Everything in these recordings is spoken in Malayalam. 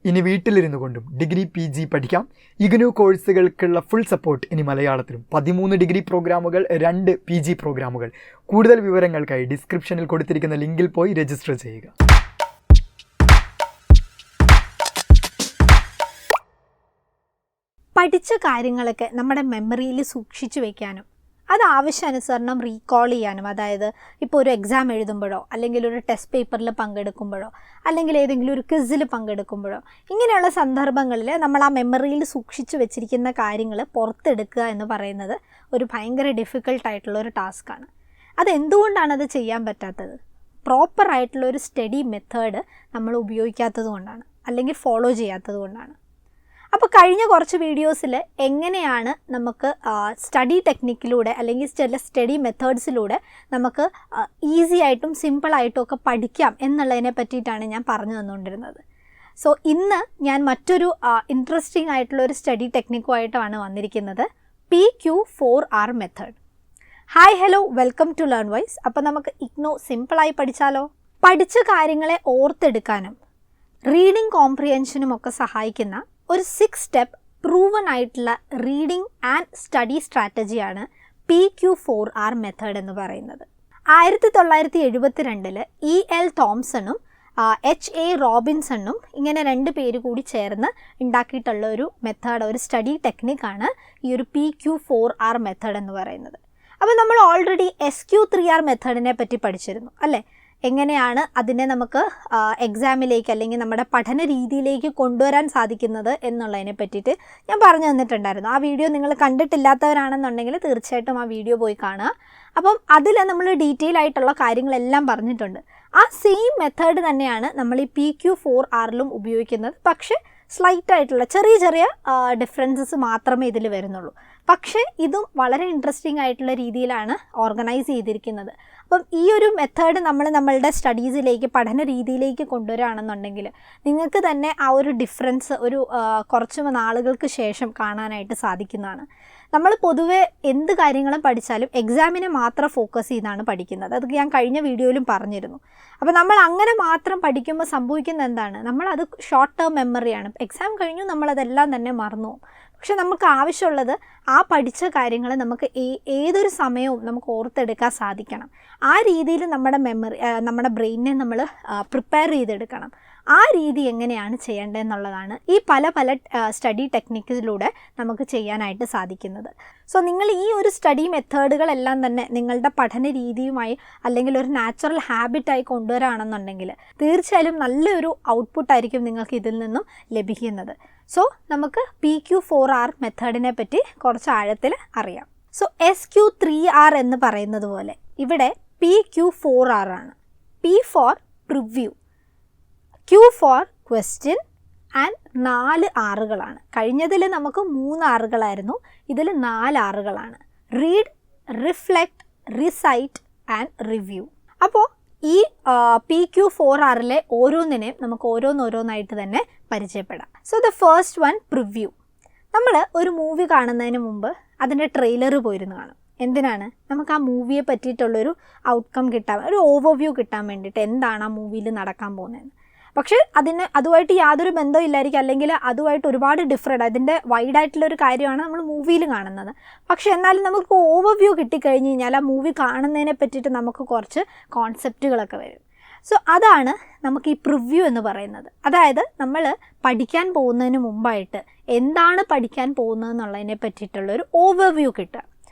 ഇനി വീട്ടിലിരുന്നു കൊണ്ടും ഡിഗ്രി PG പഠിക്കാം. IGNOU കോഴ്സുകൾക്കുള്ള ഫുൾ സപ്പോർട്ട് ഇനി മലയാളത്തിലും. 13 ഡിഗ്രി പ്രോഗ്രാമുകൾ, 2 PG പ്രോഗ്രാമുകൾ. കൂടുതൽ വിവരങ്ങൾക്കായി ഡിസ്ക്രിപ്ഷനിൽ കൊടുത്തിരിക്കുന്ന ലിങ്കിൽ പോയി രജിസ്റ്റർ ചെയ്യുക. പഠിച്ച കാര്യങ്ങളൊക്കെ നമ്മുടെ മെമ്മറിയിൽ സൂക്ഷിച്ചു വയ്ക്കാനും അത് ആവശ്യാനുസരണം റീകോൾ ചെയ്യാനും, അതായത് ഇപ്പോൾ ഒരു എക്സാം എഴുതുമ്പോഴോ അല്ലെങ്കിൽ ഒരു ടെസ്റ്റ് പേപ്പറിൽ പങ്കെടുക്കുമ്പോഴോ അല്ലെങ്കിൽ ഏതെങ്കിലും ഒരു ക്വിസിൽ പങ്കെടുക്കുമ്പോഴോ ഇങ്ങനെയുള്ള സന്ദർഭങ്ങളിൽ നമ്മൾ ആ മെമ്മറിയിൽ സൂക്ഷിച്ചു വെച്ചിരിക്കുന്ന കാര്യങ്ങൾ പുറത്തെടുക്കുക എന്ന് പറയുന്നത് ഒരു ഭയങ്കര ഡിഫിക്കൽട്ടായിട്ടുള്ള ഒരു ടാസ്ക്കാണ്. അതെന്തുകൊണ്ടാണ് അത് ചെയ്യാൻ പറ്റാത്തത്? പ്രോപ്പറായിട്ടുള്ള ഒരു സ്റ്റഡി മെത്തേഡ് നമ്മൾ ഉപയോഗിക്കാത്തത് കൊണ്ടാണ്, അല്ലെങ്കിൽ ഫോളോ ചെയ്യാത്തത് കൊണ്ടാണ്. അപ്പോൾ കഴിഞ്ഞ കുറച്ച് വീഡിയോസിൽ എങ്ങനെയാണ് നമുക്ക് സ്റ്റഡി ടെക്നിക്കിലൂടെ അല്ലെങ്കിൽ ചില സ്റ്റഡി മെത്തേഡ്സിലൂടെ നമുക്ക് ഈസി ആയിട്ടും സിമ്പിളായിട്ടും ഒക്കെ പഠിക്കാം എന്നുള്ളതിനെ പറ്റിയിട്ടാണ് ഞാൻ പറഞ്ഞു തന്നുകൊണ്ടിരുന്നത്. സോ ഇന്ന് ഞാൻ മറ്റൊരു ഇൻട്രസ്റ്റിംഗ് ആയിട്ടുള്ള ഒരു സ്റ്റഡി ടെക്നിക്കുമായിട്ടാണ് വന്നിരിക്കുന്നത്, PQ4R method. Hi hello, welcome to Learnwise. അപ്പോൾ നമുക്ക് IGNOU സിമ്പിളായി പഠിച്ചാലോ? പഠിച്ച കാര്യങ്ങളെ ഓർത്തെടുക്കാനും റീഡിംഗ് കോംപ്രിഹെൻഷനും ഒക്കെ സഹായിക്കുന്ന ഒരു 6 സ്റ്റെപ്പ് പ്രൂവൺ ആയിട്ടുള്ള റീഡിംഗ് ആൻഡ് സ്റ്റഡി സ്ട്രാറ്റജിയാണ് PQ4R മെത്തേഡ് എന്ന് പറയുന്നത്. 1972 EL തോംസണും HA റോബിൻസണും ഇങ്ങനെ 2 പേര് കൂടി ചേർന്ന് ഉണ്ടാക്കിയിട്ടുള്ള ഒരു മെത്തേഡ്, ഒരു സ്റ്റഡി ടെക്നിക്കാണ് ഈ ഒരു PQ4R മെത്തേഡ് എന്ന് പറയുന്നത്. അപ്പോൾ നമ്മൾ ഓൾറെഡി SQ3R മെത്തേഡിനെ പറ്റി പഠിച്ചിരുന്നു അല്ലേ? എങ്ങനെയാണ് അതിനെ നമുക്ക് എക്സാമിലേക്ക് അല്ലെങ്കിൽ നമ്മുടെ പഠന രീതിയിലേക്ക് കൊണ്ടുവരാൻ സാധിക്കുന്നത് എന്നുള്ളതിനെ പറ്റിയിട്ട് ഞാൻ പറഞ്ഞു തന്നിട്ടുണ്ടായിരുന്നു. ആ വീഡിയോ നിങ്ങൾ കണ്ടിട്ടില്ലാത്തവരാണെന്നുണ്ടെങ്കിൽ തീർച്ചയായിട്ടും ആ വീഡിയോ പോയി കാണുക. അപ്പം അതിൽ നമ്മൾ ഡീറ്റെയിൽ ആയിട്ടുള്ള കാര്യങ്ങളെല്ലാം പറഞ്ഞിട്ടുണ്ട്. ആ സെയിം മെത്തേഡ് തന്നെയാണ് നമ്മൾ ഈ PQ4Rലും ഉപയോഗിക്കുന്നത്. പക്ഷേ സ്ലൈറ്റ് ആയിട്ടുള്ള ചെറിയ ചെറിയ ഡിഫറൻസസ് മാത്രമേ ഇതിൽ വരുന്നുള്ളൂ. പക്ഷേ ഇതും വളരെ ഇൻട്രസ്റ്റിംഗ് ആയിട്ടുള്ള രീതിയിലാണ് ഓർഗനൈസ് ചെയ്തിരിക്കുന്നത്. അപ്പം ഈ ഒരു മെത്തേഡ് നമ്മളുടെ സ്റ്റഡീസിലേക്ക്, പഠന രീതിയിലേക്ക് കൊണ്ടുവരികയാണെന്നുണ്ടെങ്കിൽ നിങ്ങൾക്ക് തന്നെ ആ ഒരു ഡിഫറൻസ് ഒരു കുറച്ച് നാളുകൾക്ക് ശേഷം കാണാനായിട്ട് സാധിക്കുന്നതാണ്. നമ്മൾ പൊതുവെ എന്ത് കാര്യങ്ങളും പഠിച്ചാലും എക്സാമിനെ മാത്രം ഫോക്കസ് ചെയ്താണ് പഠിക്കുന്നത്. അത് ഞാൻ കഴിഞ്ഞ വീഡിയോയിലും പറഞ്ഞിരുന്നു. അപ്പോൾ നമ്മൾ അങ്ങനെ മാത്രം പഠിക്കുമ്പോൾ സംഭവിക്കുന്നത് എന്താണ്? നമ്മളത് ഷോർട്ട് ടേം മെമ്മറിയാണ്. എക്സാം കഴിഞ്ഞു നമ്മളതെല്ലാം തന്നെ മറന്നു പോകും. പക്ഷെ നമുക്ക് ആവശ്യമുള്ളത് ആ പഠിച്ച കാര്യങ്ങൾ നമുക്ക് ഏതൊരു സമയവും നമുക്ക് ഓർത്തെടുക്കാൻ സാധിക്കണം. ആ രീതിയിൽ നമ്മുടെ ബ്രെയിനിനെ നമ്മൾ പ്രിപ്പയർ ചെയ്തെടുക്കണം. ആ രീതി എങ്ങനെയാണ് ചെയ്യേണ്ടതെന്നുള്ളതാണ് ഈ പല സ്റ്റഡി ടെക്നിക്കിലൂടെ നമുക്ക് ചെയ്യാനായിട്ട് സാധിക്കുന്നത്. സോ നിങ്ങൾ ഈ ഒരു സ്റ്റഡി മെത്തേഡുകളെല്ലാം തന്നെ നിങ്ങളുടെ പഠന രീതിയുമായി അല്ലെങ്കിൽ ഒരു നാച്ചുറൽ ഹാബിറ്റായി കൊണ്ടുവരാണെന്നുണ്ടെങ്കിൽ തീർച്ചയായും നല്ലൊരു ഔട്ട്പുട്ടായിരിക്കും നിങ്ങൾക്ക് ഇതിൽ നിന്നും ലഭിക്കുന്നത്. സോ നമുക്ക് PQ4R മെത്തേഡിനെ പറ്റി കുറച്ച് ആഴത്തിൽ അറിയാം. സോ SQ3R എന്ന് പറയുന്നത് പോലെ ഇവിടെ PQ4R ആണ്. P for preview, Q for question and 4 ആറുകളാണ്. കഴിഞ്ഞതിൽ നമുക്ക് 3 ആറുകളായിരുന്നു, ഇതിൽ 4 ആറുകളാണ്. Read, reflect, recite and review. അപ്പോൾ ഈ PQ4Rലെ ഓരോന്നിനെയും നമുക്ക് ഓരോന്നായിട്ട് തന്നെ പരിചയപ്പെടാം. So the first one, preview. നമ്മൾ ഒരു മൂവി കാണുന്നതിന് മുമ്പ് അതിൻ്റെ ട്രെയിലർ പോയിരുന്നു കാണും. എന്തിനാണ്? നമുക്ക് ആ മൂവിയെ പറ്റിയിട്ടുള്ളൊരു ഔട്ട്കം കിട്ടാൻ, ഒരു ഓവർവ്യൂ കിട്ടാൻ വേണ്ടിയിട്ട്, എന്താണ് ആ മൂവിയിൽ നടക്കാൻ പോകുന്നതെന്ന്. പക്ഷേ അതുമായിട്ട് യാതൊരു ബന്ധവും ഇല്ലായിരിക്കും, അല്ലെങ്കിൽ അതുമായിട്ട് ഒരുപാട് ഡിഫറെൻ്റ്, അതിൻ്റെ വൈഡായിട്ടുള്ളൊരു കാര്യമാണ് നമ്മൾ മൂവിയിൽ കാണുന്നത്. പക്ഷേ എന്നാലും നമുക്ക് ഓവർവ്യൂ കിട്ടിക്കഴിഞ്ഞ് കഴിഞ്ഞാൽ ആ മൂവി കാണുന്നതിനെ പറ്റിയിട്ട് നമുക്ക് കുറച്ച് കോൺസെപ്റ്റുകളൊക്കെ വരും. സോ അതാണ് നമുക്ക് ഈ പ്രിവ്യൂ എന്ന് പറയുന്നത്. അതായത് നമ്മൾ പഠിക്കാൻ പോകുന്നതിന് മുമ്പായിട്ട് എന്താണ് പഠിക്കാൻ പോകുന്നതെന്നുള്ളതിനെ പറ്റിയിട്ടുള്ളൊരു ഓവർവ്യൂ കിട്ടുക.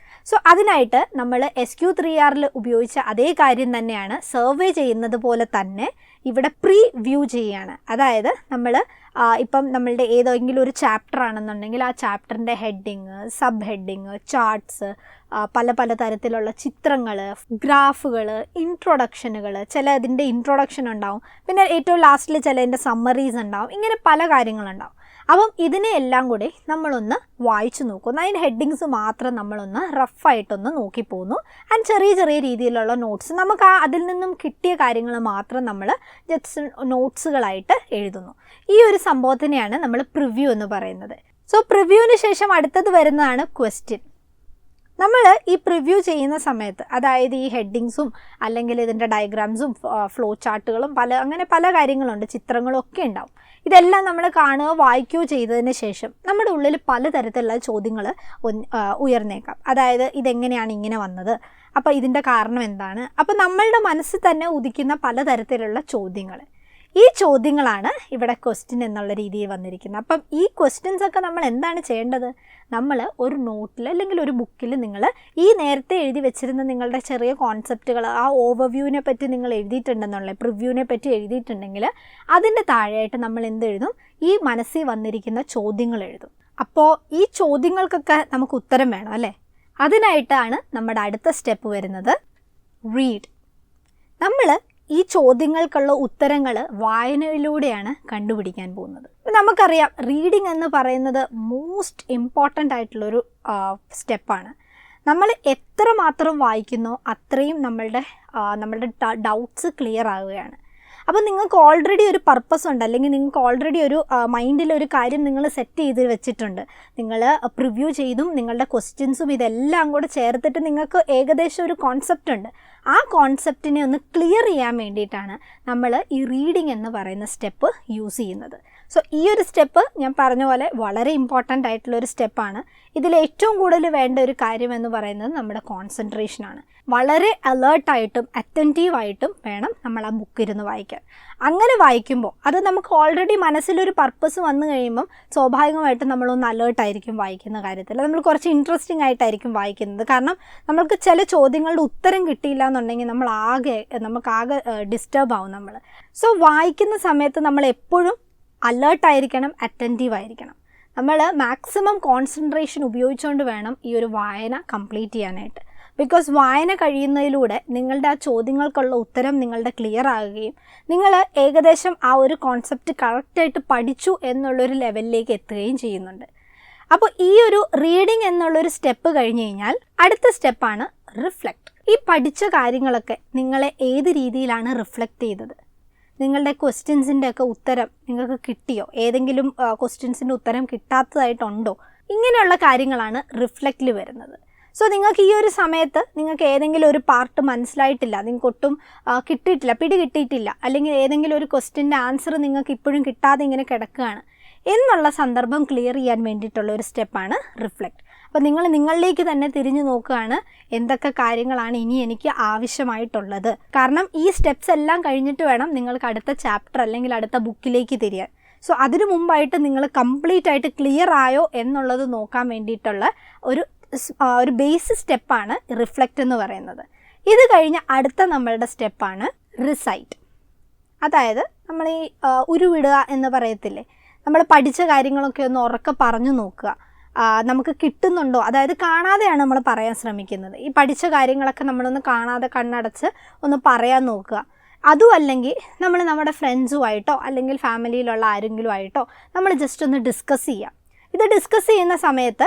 സോ അതിനായിട്ട് നമ്മൾ SQ3Rൽ ഉപയോഗിച്ച അതേ കാര്യം തന്നെയാണ് സർവേ ചെയ്യുന്നത് പോലെ തന്നെ ഇവിടെ പ്രീവ്യൂ ചെയ്യുകയാണ്. അതായത് നമ്മൾ ഇപ്പം നമ്മളുടെ ഏതെങ്കിലും ഒരു ചാപ്റ്റർ ആണെന്നുണ്ടെങ്കിൽ ആ ചാപ്റ്ററിൻ്റെ ഹെഡിങ്, സബ് ഹെഡിങ്, ചാർട്ട്സ്, പല തരത്തിലുള്ള ചിത്രങ്ങൾ, ഗ്രാഫുകൾ, ഇൻട്രൊഡക്ഷനുകൾ, ഇതിൻ്റെ ഇൻട്രൊഡക്ഷൻ ഉണ്ടാവും, പിന്നെ ഏറ്റവും ലാസ്റ്റിൽ ചിലതിൻ്റെ സമ്മറീസ് ഉണ്ടാവും, ഇങ്ങനെ പല കാര്യങ്ങളുണ്ടാവും. അപ്പം ഇതിനെയെല്ലാം കൂടി നമ്മളൊന്ന് വായിച്ചു നോക്കുന്നു. അതിൻ്റെ ഹെഡിങ്സ് മാത്രം നമ്മളൊന്ന് റഫായിട്ടൊന്ന് നോക്കിപ്പോകുന്നു. ആൻഡ് ചെറിയ രീതിയിലുള്ള നോട്ട്സ് നമുക്ക് അതിൽ നിന്നും കിട്ടിയ കാര്യങ്ങൾ മാത്രം നമ്മൾ ജസ്റ്റ് നോട്ട്സുകളായിട്ട് എഴുതുന്നു. ഈ ഒരു സംഭവത്തിനെയാണ് നമ്മൾ പ്രിവ്യൂ എന്ന് പറയുന്നത്. സോ പ്രിവ്യൂവിന് ശേഷം അടുത്തത് വരുന്നതാണ് ക്വസ്റ്റ്യൻ. നമ്മൾ ഈ പ്രിവ്യൂ ചെയ്യുന്ന സമയത്ത്, അതായത് ഈ ഹെഡിങ്സും അല്ലെങ്കിൽ ഇതിൻ്റെ ഡയഗ്രാംസും ഫ്ലോ ചാർട്ടുകളും അങ്ങനെ പല കാര്യങ്ങളുണ്ട്, ചിത്രങ്ങളും ഒക്കെ ഉണ്ടാവും. ഇതെല്ലാം നമ്മൾ കാണുകയോ വായിക്കുകയോ ചെയ്തതിന് ശേഷം നമ്മുടെ ഉള്ളിൽ പലതരത്തിലുള്ള ചോദ്യങ്ങൾ ഉയർന്നേക്കാം. അതായത് ഇതെങ്ങനെയാണ് ഇങ്ങനെ വന്നത്, അപ്പോൾ ഇതിൻ്റെ കാരണം എന്താണ്, അപ്പോൾ നമ്മളുടെ മനസ്സിൽ തന്നെ ഉദിക്കുന്ന പലതരത്തിലുള്ള ചോദ്യങ്ങൾ. ഈ ചോദ്യങ്ങളാണ് ഇവിടെ ക്വസ്റ്റ്യൻ എന്നുള്ള രീതിയിൽ വന്നിരിക്കുന്നത്. അപ്പം ഈ ക്വസ്റ്റ്യൻസ് ഒക്കെ നമ്മൾ എന്താണ് ചെയ്യേണ്ടത്? നമ്മൾ ഒരു നോട്ടിൽ അല്ലെങ്കിൽ ഒരു ബുക്കിൽ നിങ്ങൾ ഈ നേരത്തെ എഴുതി വെച്ചിരുന്ന നിങ്ങളുടെ ചെറിയ കോൺസെപ്റ്റുകൾ, ആ ഓവർവ്യൂവിനെ പറ്റി നിങ്ങൾ എഴുതിയിട്ടുണ്ടെന്നുള്ളത്, പ്രിവ്യൂവിനെ പറ്റി എഴുതിയിട്ടുണ്ടെങ്കിൽ അതിൻ്റെ താഴെയായിട്ട് നമ്മൾ എന്തെഴുതും? ഈ മനസ്സിൽ വന്നിരിക്കുന്ന ചോദ്യങ്ങൾ എഴുതും. അപ്പോൾ ഈ ചോദ്യങ്ങൾക്കൊക്കെ നമുക്ക് ഉത്തരം വേണം അല്ലേ? അതിനായിട്ടാണ് നമ്മുടെ അടുത്ത സ്റ്റെപ്പ് വരുന്നത്, റീഡ്. നമ്മൾ ഈ ചോദ്യങ്ങൾക്കുള്ള ഉത്തരങ്ങൾ വായനയിലൂടെയാണ് കണ്ടുപിടിക്കാൻ പോകുന്നത്. നമുക്കറിയാം, റീഡിംഗ് എന്ന് പറയുന്നത് മോസ്റ്റ് ഇമ്പോർട്ടൻ്റ് ആയിട്ടുള്ളൊരു സ്റ്റെപ്പാണ്. നമ്മൾ എത്രമാത്രം വായിക്കുന്നോ അത്രയും നമ്മളുടെ ഡൗട്ട്സ് ക്ലിയർ ആവുകയാണ്. അപ്പോൾ നിങ്ങൾക്ക് ഓൾറെഡി ഒരു പർപ്പസ് ഉണ്ട്, അല്ലെങ്കിൽ നിങ്ങൾക്ക് ഓൾറെഡി ഒരു മൈൻഡിലൊരു കാര്യം നിങ്ങൾ സെറ്റ് ചെയ്ത് വെച്ചിട്ടുണ്ട്. നിങ്ങൾ പ്രിവ്യൂ ചെയ്തും നിങ്ങളുടെ ക്വസ്റ്റ്യൻസും ഇതെല്ലാം കൂടെ ചേർത്തിട്ട് നിങ്ങൾക്ക് ഏകദേശം ഒരു കോൺസെപ്റ്റ് ഉണ്ട്. ആ കോൺസെപ്റ്റിനെ ഒന്ന് ക്ലിയർ ചെയ്യാൻ വേണ്ടിയിട്ടാണ് നമ്മൾ ഈ റീഡിംഗ് എന്ന് പറയുന്ന സ്റ്റെപ്പ് യൂസ് ചെയ്യുന്നത്. സോ ഈ ഒരു സ്റ്റെപ്പ് ഞാൻ പറഞ്ഞ പോലെ വളരെ ഇമ്പോർട്ടൻ്റ് ആയിട്ടുള്ളൊരു സ്റ്റെപ്പാണ്. ഇതിൽ ഏറ്റവും കൂടുതൽ വേണ്ട ഒരു കാര്യം എന്ന് പറയുന്നത് നമ്മുടെ കോൺസെൻട്രേഷനാണ്. വളരെ അലേർട്ടായിട്ടും അറ്റൻറ്റീവായിട്ടും വേണം നമ്മൾ ആ ബുക്ക് ഇരുന്ന് വായിക്കാൻ. അങ്ങനെ വായിക്കുമ്പോൾ അത് നമുക്ക് ഓൾറെഡി മനസ്സിലൊരു പർപ്പസ് വന്നു കഴിയുമ്പം സ്വാഭാവികമായിട്ടും നമ്മളൊന്ന് അലേർട്ടായിരിക്കും വായിക്കുന്ന കാര്യത്തിൽ. നമ്മൾ കുറച്ച് ഇൻട്രസ്റ്റിംഗ് ആയിട്ടായിരിക്കും വായിക്കുന്നത്. കാരണം നമുക്ക് ചില ചോദ്യങ്ങളുടെ ഉത്തരം കിട്ടിയില്ല എന്നുണ്ടെങ്കിൽ നമുക്കാകെ ഡിസ്റ്റർബ് ആവും നമ്മൾ. സോ വായിക്കുന്ന സമയത്ത് നമ്മൾ എപ്പോഴും അലേർട്ടായിരിക്കണം, അറ്റൻറ്റീവായിരിക്കണം. നമ്മൾ മാക്സിമം കോൺസെൻട്രേഷൻ ഉപയോഗിച്ചുകൊണ്ട് വേണം ഈ ഒരു വായന കംപ്ലീറ്റ് ചെയ്യാനായിട്ട്. ബിക്കോസ് വായന കഴിയുന്നതിലൂടെ നിങ്ങളുടെ ആ ചോദ്യങ്ങൾക്കുള്ള ഉത്തരം നിങ്ങളുടെ ക്ലിയർ ആകുകയും നിങ്ങൾ ഏകദേശം ആ ഒരു കോൺസെപ്റ്റ് കറക്റ്റായിട്ട് പഠിച്ചു എന്നുള്ളൊരു ലെവലിലേക്ക് എത്തുകയും ചെയ്യുന്നുണ്ട്. അപ്പോൾ ഈ ഒരു റീഡിംഗ് എന്നുള്ളൊരു സ്റ്റെപ്പ് കഴിഞ്ഞ് കഴിഞ്ഞാൽ അടുത്ത സ്റ്റെപ്പാണ് റിഫ്ലക്റ്റ്. ഈ പഠിച്ച കാര്യങ്ങളൊക്കെ നിങ്ങളെ ഏത് രീതിയിലാണ് റിഫ്ലക്റ്റ് ചെയ്തത്? നിങ്ങളുടെ ക്വസ്റ്റ്യൻസിൻ്റെ ഒക്കെ ഉത്തരം നിങ്ങൾക്ക് കിട്ടിയോ? ഏതെങ്കിലും ക്വസ്റ്റ്യൻസിൻ്റെ ഉത്തരം കിട്ടാത്തതായിട്ടുണ്ടോ? ഇങ്ങനെയുള്ള കാര്യങ്ങളാണ് റിഫ്ലക്റ്റിൽ വരുന്നത്. സോ നിങ്ങൾക്ക് ഈ ഒരു സമയത്ത് നിങ്ങൾക്ക് ഏതെങ്കിലും ഒരു പാർട്ട് മനസ്സിലായിട്ടില്ല, നിങ്ങൾക്ക് ഒട്ടും കിട്ടിയിട്ടില്ല, പിടി കിട്ടിയിട്ടില്ല, അല്ലെങ്കിൽ ഏതെങ്കിലും ഒരു ക്വസ്റ്റ്യൻ്റെ ആൻസർ നിങ്ങൾക്ക് ഇപ്പോഴും കിട്ടാതെ ഇങ്ങനെ കിടക്കുകയാണ് എന്നുള്ള സന്ദർഭം ക്ലിയർ ചെയ്യാൻ വേണ്ടിയിട്ടുള്ള ഒരു സ്റ്റെപ്പാണ് റിഫ്ലക്റ്റ്. അപ്പോൾ നിങ്ങൾ നിങ്ങളിലേക്ക് തന്നെ തിരിഞ്ഞു നോക്കുകയാണ്, എന്തൊക്കെ കാര്യങ്ങളാണ് ഇനി എനിക്ക് ആവശ്യമായിട്ടുള്ളത്. കാരണം ഈ സ്റ്റെപ്സ് എല്ലാം കഴിഞ്ഞിട്ട് വേണം നിങ്ങൾക്ക് അടുത്ത ചാപ്റ്റർ അല്ലെങ്കിൽ അടുത്ത ബുക്കിലേക്ക് തിരിയാൻ. സോ അതിനു മുമ്പായിട്ട് നിങ്ങൾ കംപ്ലീറ്റ് ആയിട്ട് ക്ലിയർ ആയോ എന്നുള്ളത് നോക്കാൻ വേണ്ടിയിട്ടുള്ള ഒരു ബേസിക് സ്റ്റെപ്പാണ് റിഫ്ലക്റ്റ് എന്ന് പറയുന്നത്. ഇത് കഴിഞ്ഞ് അടുത്ത നമ്മളുടെ സ്റ്റെപ്പാണ് റിസൈറ്റ്. അതായത് നമ്മൾ ഈ ഉരുവിടുക എന്ന് പറയത്തില്ലേ, നമ്മൾ പഠിച്ച കാര്യങ്ങളൊക്കെ ഒന്ന് ഉറക്കെ പറഞ്ഞു നോക്കുക. നമുക്ക് കിട്ടുന്നുണ്ടോ, അതായത് കാണാതെയാണ് നമ്മൾ പറയാൻ ശ്രമിക്കുന്നത്. ഈ പഠിച്ച കാര്യങ്ങളൊക്കെ നമ്മളൊന്ന് കാണാതെ കണ്ണടച്ച് ഒന്ന് പറയാൻ നോക്കുക. അതും അല്ലെങ്കിൽ നമ്മൾ നമ്മുടെ ഫ്രണ്ട്സുമായിട്ടോ അല്ലെങ്കിൽ ഫാമിലിയിലുള്ള ആരെങ്കിലും ആയിട്ടോ നമ്മൾ ജസ്റ്റ് ഒന്ന് ഡിസ്കസ് ചെയ്യാം. ഇത് ഡിസ്കസ് ചെയ്യുന്ന സമയത്ത്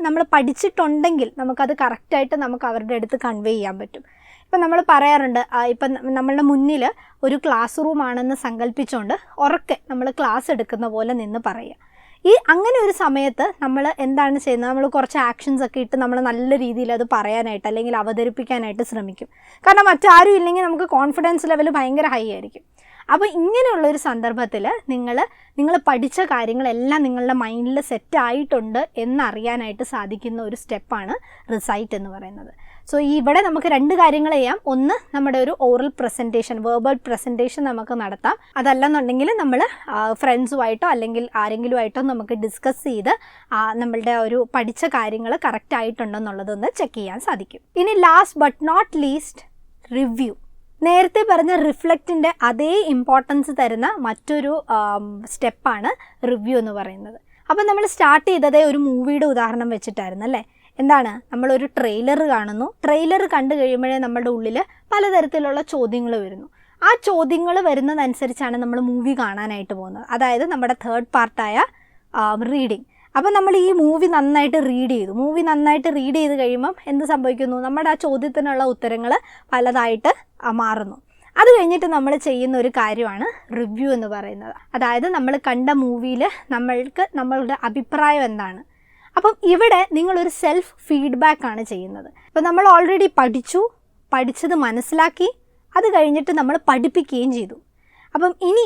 നമ്മൾ പഠിച്ചിട്ടുണ്ടെങ്കിൽ നമുക്കത് കറക്റ്റായിട്ട് നമുക്ക് അവരുടെ അടുത്ത് കൺവേ ചെയ്യാൻ പറ്റും. ഇപ്പം നമ്മൾ പറയാറുണ്ട്, ഇപ്പം നമ്മളുടെ മുന്നിൽ ഒരു ക്ലാസ് റൂമാണെന്ന് സങ്കല്പിച്ചുകൊണ്ട് ഉറക്കെ നമ്മൾ ക്ലാസ് എടുക്കുന്ന പോലെ നിന്ന് പറയുക. അങ്ങനെ ഒരു സമയത്ത് നമ്മൾ എന്താണ് ചെയ്യുന്നത്? നമ്മൾ കുറച്ച് ആക്ഷൻസ് ഒക്കെ ഇട്ട് നമ്മൾ നല്ല രീതിയിൽ അത് പറയാനായിട്ട് അല്ലെങ്കിൽ അവതരിപ്പിക്കാനായിട്ട് ശ്രമിക്കും. കാരണം മറ്റാരും ഇല്ലെങ്കിൽ നമുക്ക് കോൺഫിഡൻസ് ലെവൽ ഭയങ്കര ഹൈ ആയിരിക്കും. അപ്പോൾ ഇങ്ങനെയുള്ളൊരു സന്ദർഭത്തിൽ നിങ്ങൾ പഠിച്ച കാര്യങ്ങളെല്ലാം നിങ്ങളുടെ മൈൻഡിൽ സെറ്റ് ആയിട്ടുണ്ട് എന്നറിയാനായിട്ട് സാധിക്കുന്ന ഒരു സ്റ്റെപ്പാണ് റിസൈറ്റ് എന്ന് പറയുന്നത്. സോ ഇവിടെ നമുക്ക് രണ്ട് കാര്യങ്ങൾ ചെയ്യാം. ഒന്ന്, നമ്മുടെ ഒരു ഓറൽ പ്രസൻറ്റേഷൻ, വെർബൽ പ്രസൻറ്റേഷൻ നമുക്ക് നടത്താം. അതല്ലെന്നുണ്ടെങ്കിൽ നമ്മൾ ഫ്രണ്ട്സുമായിട്ടോ അല്ലെങ്കിൽ ആരെങ്കിലും ആയിട്ടോ നമുക്ക് ഡിസ്കസ് ചെയ്ത് നമ്മളുടെ ഒരു പഠിച്ച കാര്യങ്ങൾ കറക്റ്റ് ആയിട്ടുണ്ടോ എന്നുള്ളതൊന്ന് ചെക്ക് ചെയ്യാൻ സാധിക്കും. ഇനി last but not least, review. നേരത്തെ പറഞ്ഞ റിഫ്ലക്റ്റിൻ്റെ അതേ ഇമ്പോർട്ടൻസ് തരുന്ന മറ്റൊരു സ്റ്റെപ്പാണ് റിവ്യൂ എന്ന് പറയുന്നത്. അപ്പം നമ്മൾ സ്റ്റാർട്ട് ചെയ്തതേ ഒരു മൂവിയുടെ ഉദാഹരണം വെച്ചിട്ടായിരുന്നു അല്ലേ? എന്താണ്, നമ്മളൊരു ട്രെയിലർ കാണുന്നു. ട്രെയിലർ കണ്ടു കഴിയുമ്പോഴേ നമ്മുടെ ഉള്ളിൽ പലതരത്തിലുള്ള ചോദ്യങ്ങൾ വരുന്നു. ആ ചോദ്യങ്ങൾ വരുന്നതനുസരിച്ചാണ് നമ്മൾ മൂവി കാണാനായിട്ട് പോകുന്നത്. അതായത് നമ്മുടെ തേർഡ് പാർട്ടായ റീഡിങ്. അപ്പോൾ നമ്മൾ ഈ മൂവി നന്നായിട്ട് റീഡ് ചെയ്ത് കഴിയുമ്പം എന്ത് സംഭവിക്കുന്നു? നമ്മുടെ ആ ചോദ്യത്തിനുള്ള ഉത്തരങ്ങൾ പലതായിട്ട് മാറുന്നു. അത് കഴിഞ്ഞിട്ട് നമ്മൾ ചെയ്യുന്ന ഒരു കാര്യമാണ് റിവ്യൂ എന്ന് പറയുന്നത്. അതായത് നമ്മൾ കണ്ട മൂവിയിൽ നമ്മളുടെ അഭിപ്രായം എന്താണ്, അപ്പം ഇവിടെ നിങ്ങളൊരു സെൽഫ് ഫീഡ്ബാക്കാണ് ചെയ്യുന്നത്. ഇപ്പം നമ്മൾ ഓൾറെഡി പഠിച്ചത് മനസ്സിലാക്കി, അത് കഴിഞ്ഞിട്ട് നമ്മൾ പഠിപ്പിക്കുകയും ചെയ്തു. അപ്പം ഇനി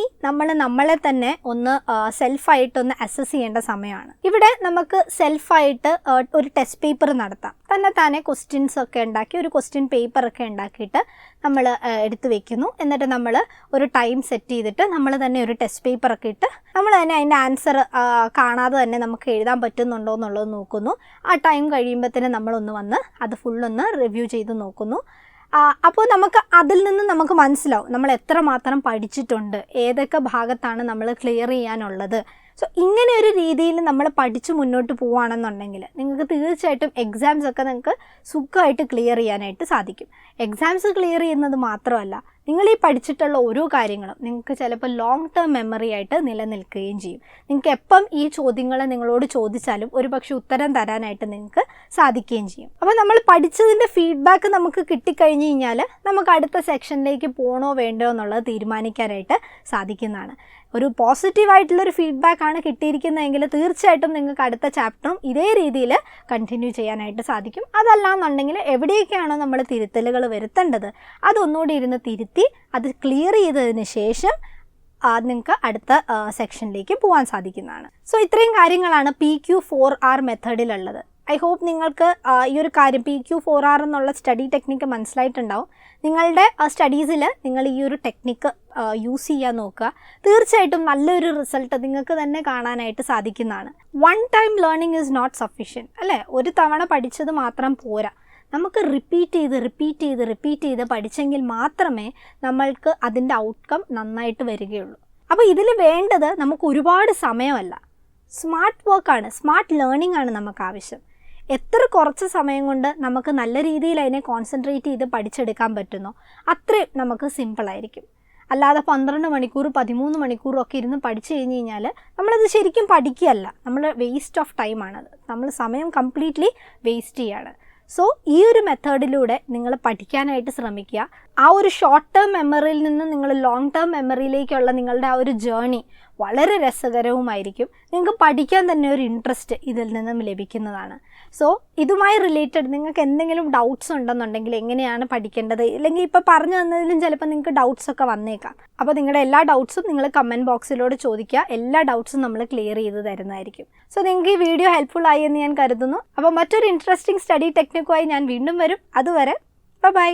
നമ്മളെ തന്നെ ഒന്ന് സെൽഫായിട്ടൊന്ന് അസസ് ചെയ്യേണ്ട സമയമാണ്. ഇവിടെ നമുക്ക് സെൽഫായിട്ട് ഒരു ടെസ്റ്റ് പേപ്പർ നടത്താം. തന്നെ ക്വസ്റ്റ്യൻസ് ഒക്കെ ഉണ്ടാക്കി ഒരു ക്വസ്റ്റ്യൻ പേപ്പറൊക്കെ ഉണ്ടാക്കിയിട്ട് നമ്മൾ എടുത്ത് വെക്കുന്നു. എന്നിട്ട് നമ്മൾ ഒരു ടൈം സെറ്റ് ചെയ്തിട്ട് നമ്മൾ തന്നെ ഒരു ടെസ്റ്റ് പേപ്പറൊക്കെ ഇട്ട് നമ്മൾ തന്നെ അതിൻ്റെ ആൻസർ കാണാതെ തന്നെ നമുക്ക് എഴുതാൻ പറ്റുന്നുണ്ടോ എന്നുള്ളത് നോക്കുന്നു. ആ ടൈം കഴിയുമ്പോഴത്തേനും നമ്മളൊന്ന് വന്ന് അത് ഫുള്ളൊന്ന് റിവ്യൂ ചെയ്ത് നോക്കുന്നു. അപ്പോൾ നമുക്ക് അതിൽ നിന്ന് നമുക്ക് മനസ്സിലാവും നമ്മൾ എത്രമാത്രം പഠിച്ചിട്ടുണ്ട്, ഏതൊക്കെ ഭാഗത്താണ് നമ്മൾ ക്ലിയർ ചെയ്യാനുള്ളത്. സോ ഇങ്ങനെ ഒരു രീതിയിൽ നമ്മൾ പഠിച്ച് മുന്നോട്ട് പോവുകയാണെന്നുണ്ടെങ്കിൽ നിങ്ങൾക്ക് തീർച്ചയായിട്ടും എക്സാംസൊക്കെ നിങ്ങൾക്ക് സുഖമായിട്ട് ക്ലിയർ ചെയ്യാനായിട്ട് സാധിക്കും. എക്സാംസ് ക്ലിയർ ചെയ്യുന്നത് മാത്രമല്ല, നിങ്ങൾ ഈ പഠിച്ചിട്ടുള്ള ഓരോ കാര്യങ്ങളും നിങ്ങൾക്ക് ചിലപ്പോൾ ലോങ് ടേം മെമ്മറി ആയിട്ട് നിലനിൽക്കുകയും ചെയ്യും. നിങ്ങൾക്ക് എപ്പം ഈ ചോദ്യങ്ങൾ നിങ്ങളോട് ചോദിച്ചാലും ഒരുപക്ഷെ ഉത്തരം തരാനായിട്ട് നിങ്ങൾക്ക് സാധിക്കുകയും ചെയ്യും. അപ്പോൾ നമ്മൾ പഠിച്ചതിൻ്റെ ഫീഡ്ബാക്ക് നമുക്ക് കിട്ടിക്കഴിഞ്ഞ് കഴിഞ്ഞാൽ നമുക്ക് അടുത്ത സെക്ഷനിലേക്ക് പോകണോ വേണ്ടോ എന്നുള്ളത് തീരുമാനിക്കാനായിട്ട് സാധിക്കുന്നതാണ്. ഒരു പോസിറ്റീവായിട്ടുള്ളൊരു ഫീഡ്ബാക്കാണ് കിട്ടിയിരിക്കുന്നതെങ്കിൽ തീർച്ചയായിട്ടും നിങ്ങൾക്ക് അടുത്ത ചാപ്റ്ററും ഇതേ രീതിയിൽ കണ്ടിന്യൂ ചെയ്യാനായിട്ട് സാധിക്കും. അതല്ലാന്നുണ്ടെങ്കിൽ എവിടെയൊക്കെയാണോ നമ്മൾ തിരുത്തലുകൾ വരുത്തേണ്ടത് അതൊന്നുകൂടി ഇരുന്ന് തിരുത്തി അത് ക്ലിയർ ചെയ്തതിന് ശേഷം നിങ്ങൾക്ക് അടുത്ത സെക്ഷനിലേക്ക് പോകാൻ സാധിക്കുന്നതാണ്. സോ ഇത്രയും കാര്യങ്ങളാണ് PQ4R മെത്തേഡിലുള്ളത്. ഐ ഹോപ്പ് നിങ്ങൾക്ക് ഈ ഒരു കാര്യം PQ4R എന്നുള്ള സ്റ്റഡി ടെക്നിക്ക് മനസ്സിലായിട്ടുണ്ടാവും. നിങ്ങളുടെ സ്റ്റഡീസിൽ നിങ്ങൾ ഈ ഒരു ടെക്നിക്ക് യൂസ് ചെയ്യാൻ നോക്കുക. തീർച്ചയായിട്ടും നല്ലൊരു റിസൾട്ട് നിങ്ങൾക്ക് തന്നെ കാണാനായിട്ട് സാധിക്കുന്നതാണ്. One time learning is not sufficient അല്ലേ? ഒരു തവണ പഠിച്ചത് മാത്രം പോരാ, നമുക്ക് റിപ്പീറ്റ് ചെയ്ത് പഠിച്ചെങ്കിൽ മാത്രമേ നമ്മൾക്ക് അതിൻ്റെ ഔട്ട്കം നന്നായിട്ട് വരികയുള്ളൂ. അപ്പോൾ ഇതിൽ വേണ്ടത് നമുക്ക് ഒരുപാട് സമയമല്ല, സ്മാർട്ട് വർക്കാണ്, സ്മാർട്ട് ലേണിംഗ് ആണ് നമുക്ക് ആവശ്യം. എത്ര കുറച്ച് സമയം കൊണ്ട് നമുക്ക് നല്ല രീതിയിൽ അതിനെ കോൺസെൻട്രേറ്റ് ചെയ്ത് പഠിച്ചെടുക്കാൻ പറ്റുന്നോ അത്രയും നമുക്ക് സിമ്പിളായിരിക്കും. അല്ലാതെ 12 മണിക്കൂർ 13 മണിക്കൂറൊക്കെ ഇരുന്ന് പഠിച്ചു കഴിഞ്ഞ് കഴിഞ്ഞാൽ നമ്മളത് ശരിക്കും പഠിക്കുകയല്ല, നമ്മൾ വേസ്റ്റ് ഓഫ് ടൈമാണത്, നമ്മൾ സമയം കംപ്ലീറ്റ്ലി വേസ്റ്റ് ചെയ്യാണ്. സോ ഈ ഒരു മെത്തേഡിലൂടെ നിങ്ങൾ പഠിക്കാനായിട്ട് ശ്രമിക്കുക. ആ ഒരു ഷോർട്ട് ടേം മെമ്മറിയിൽ നിന്ന് നിങ്ങൾ ലോങ് ടേം മെമ്മറിയിലേക്കുള്ള നിങ്ങളുടെ ആ ഒരു ജേർണി വളരെ രസകരവുമായിരിക്കും. നിങ്ങൾക്ക് പഠിക്കാൻ തന്നെ ഒരു ഇൻട്രസ്റ്റ് ഇതിൽ നിന്നും ലഭിക്കുന്നതാണ്. സോ ഇതുമായി റിലേറ്റഡ് നിങ്ങൾക്ക് എന്തെങ്കിലും ഡൗട്ട്സ് ഉണ്ടെന്നുണ്ടെങ്കിൽ എങ്ങനെയാണ് പഠിക്കേണ്ടത്, അല്ലെങ്കിൽ ഇപ്പോൾ പറഞ്ഞു തന്നതിലും ചിലപ്പോൾ നിങ്ങൾക്ക് ഡൗട്ട്സ് ഒക്കെ വന്നേക്കാം. അപ്പോൾ നിങ്ങളുടെ എല്ലാ ഡൗട്ട്സും നിങ്ങൾ കമൻറ്റ് ബോക്സിലൂടെ ചോദിക്കുക. എല്ലാ ഡൗട്ട്സും നമ്മൾ ക്ലിയർ ചെയ്ത് തരുന്നതായിരിക്കും. സോ നിങ്ങൾക്ക് ഈ വീഡിയോ ഹെൽപ്ഫുൾ ആയി എന്ന് ഞാൻ കരുതുന്നു. അപ്പോൾ മറ്റൊരു ഇൻട്രസ്റ്റിംഗ് സ്റ്റഡി ടെക്നിക്കുമായി ഞാൻ വീണ്ടും വരും. അതുവരെ ബൈ.